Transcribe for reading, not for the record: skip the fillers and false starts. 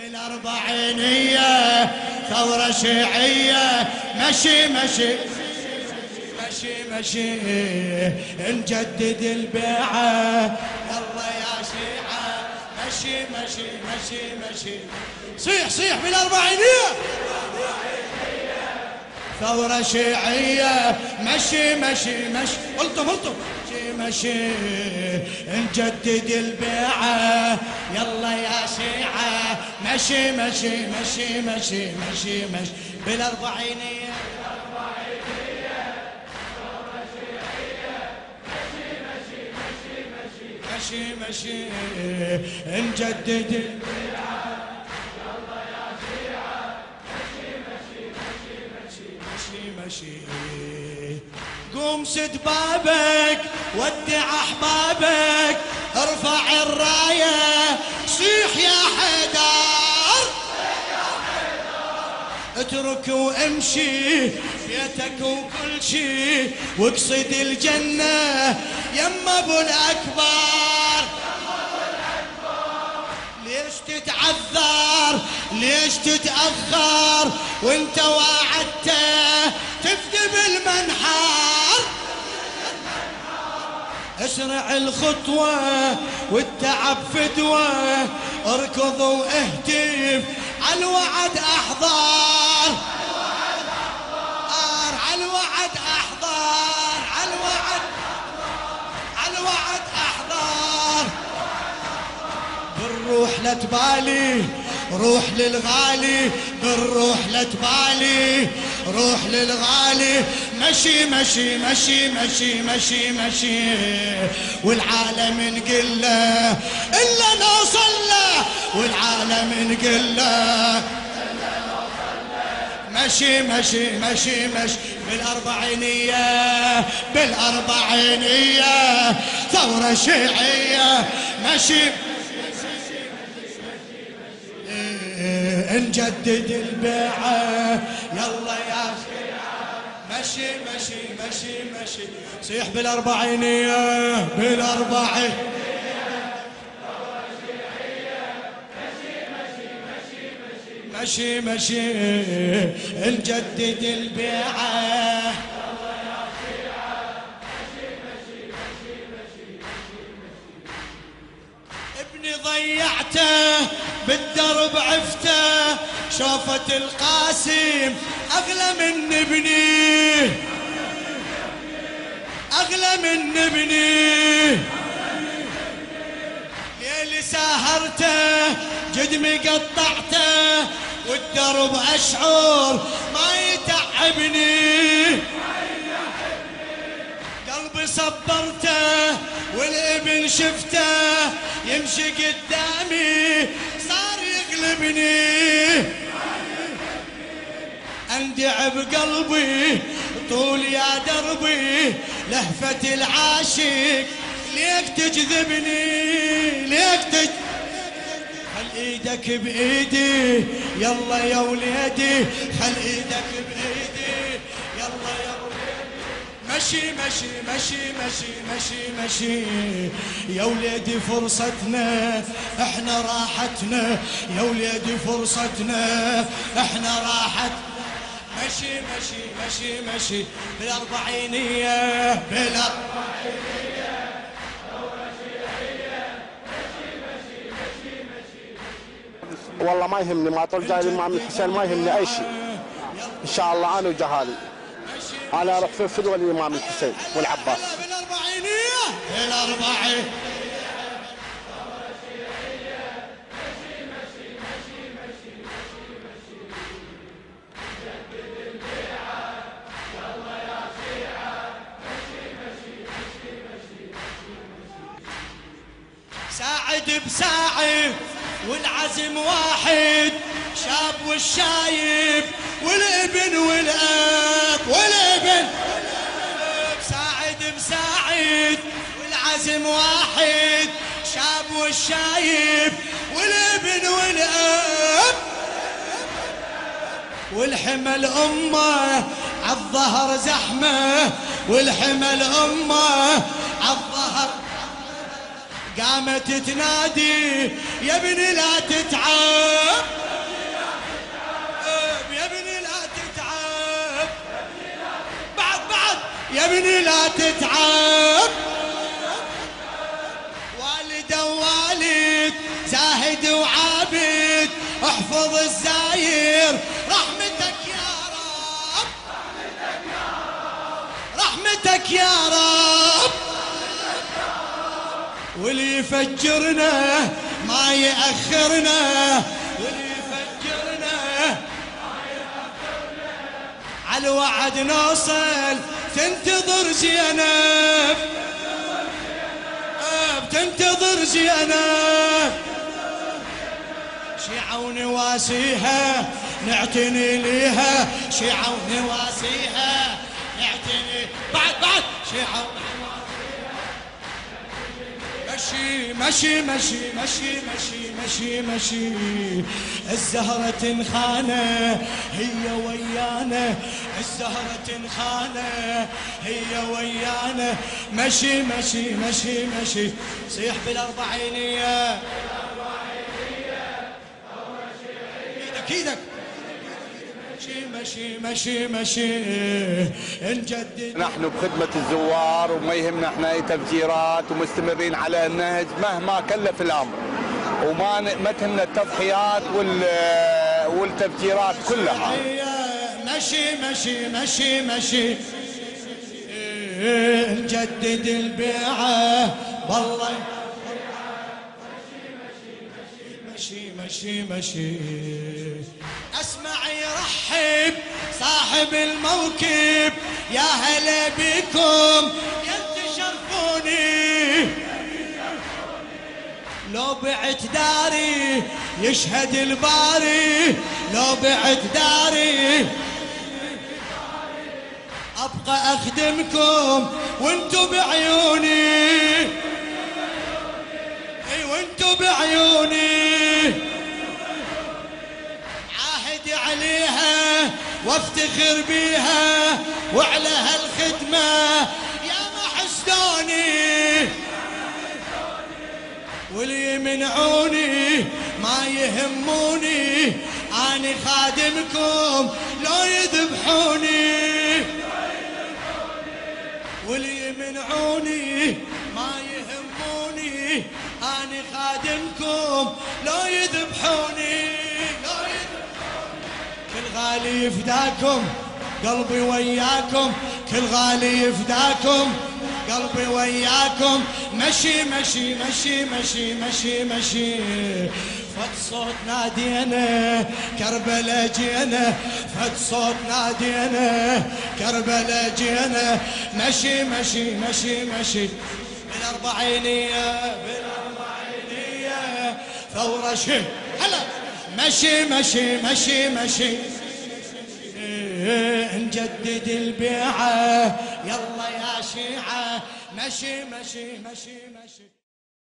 بالأربعينية ثورة شيعية مشي مشي مشي مشي نجدد البيعة يلا يا شيعة مشي مشي مشي مشي صيح صيح بالأربعينية ثورة شيعية مشي مشي مشي قلتم مشي مشي نجدد البيعة يلا يا شيعة مشي مشي مشي مشي مشي مشي بالأربعينية مشي مشي نجدد البيعة يلا يا شيعة مشي مشي مشي مشي مشي قوم سد بابك ودع احبابك ارفع الرايه صيح يا حيدر اترك وامشي بيتك وكل شي واقصد الجنه يما ابو الاكبر ليش تتعذر ليش تتاخر وانت وعدته تفدي بالمنحر اسرع الخطوة والتعب فدوة اركض واهتف عالوعد احضر عالوعد احضر عالوعد احضر بالروح لا تبالي روح للغالي بالروح لا تبالي روح للغالي مشي مشي مشي مشي مشي مشي والعالم نقول له إلا نوصل له والعالم نقول له مشي مشي مشي مشي بالأربعينية بالأربعينية ثورة شيعية مشي نجدد البيعة يلا يا شيعة مشي مشي مشي مشي صيح بالأربعينية بالأربعينية مشي مشي نجدد البيعة ابني ضيعته بالدرب عفته شوفة القاسم أغلى من ابني أغلى من ابني ليلي ساهرته جدمي قطعته والدرب أشعر ما يتعبني قلبي صبرته والابن شفته يمشي قدامي صار يغلبني اندع بقلبي طول يا دربي لهفة العاشق ليك تجذبني ليك خل ايدك بايدي يلا يا وليدي خل ايدك بايدي يلا يا وليدي مشي مشي مشي مشي مشي مشي يا وليدي فرصتنا احنا راحتنا يا وليدي فرصتنا احنا راحتنا مشي مشي مشي مشي بالأربعينية بالأربعينية والله ما يهمني ما طول جاي الإمام الحسين ما يهمني أي شيء إن شاء الله أنا وجهالي أنا أروح في فدوى الإمام الحسين والعباس بالأربعينية بالأربعينية ساعد بساعد والعزم واحد شاب والشايب والابن والاب والابن ساعد بساعد والعزم واحد شاب والشايب والابن والاب والحمل امه عالظهر زحمه والحمل امه عالظهر قامت تنادي يا ابني لا تتعب ابني لا تتعب، والد ووالد زاهد وعابد، احفظ الزاير رحمتك يا رب، رحمتك يا رب. واللي يفجرنا ما يأخرنا، واللي يفجرنا على الوعد نوصل، تنتظر زينب، تنتظر زينب. شيعة ونواسيها نعتني ليها، شيعة ونواسيها نعتني، بعد شيعة مشي مشي مشي مشي مشي مشي مشي. الزهرة تنخانة هي ويانا، الزهرة تنخانة هي ويانا. مشي مشي مشي مشي، صيح بالأربعينية، ايدك ايدك. مشي مشي مشي نجدد. نحن بخدمة الزوار وما يهمنا احنا اي تفجيرات، ومستمرين على النهج مهما كلف الامر، وما تهمنا التضحيات والتفجيرات كلها. مشي مشي مشي مشي نجدد البيعة والله. مشي مشي مشي اسمع يرحب صاحب الموكب، يا هلا بكم يا تشرفوني. لو بعت داري يشهد الباري، لو بعت داري ابقى اخدمكم وانتو بعيوني، اي وانتو بعيوني. عاهد عليها وافتخر بيها، وعلى هالخدمة يا ما حسدوني. واللي يمنعوني ما يهموني، اني خادمكم لو يذبحوني. واللي يمنعوني ما يهموني، اني خادمكم لو يذبحوني. كل غالي يفداكم قلبي وياكم، كل غالي يفداكم قلبي وياكم. مشي مشي مشي مشي مشي مشي. فد صوت نادينا كربلا جينا، فد صوت نادينا كربلا جينا. مشي مشي مشي مشي بالأربعينية، بالأربعينية ثورة شي هلا. مشي مشي مشي مشي نجدد البيعة يلا يا شيعة. مشي مشي مشي مشي.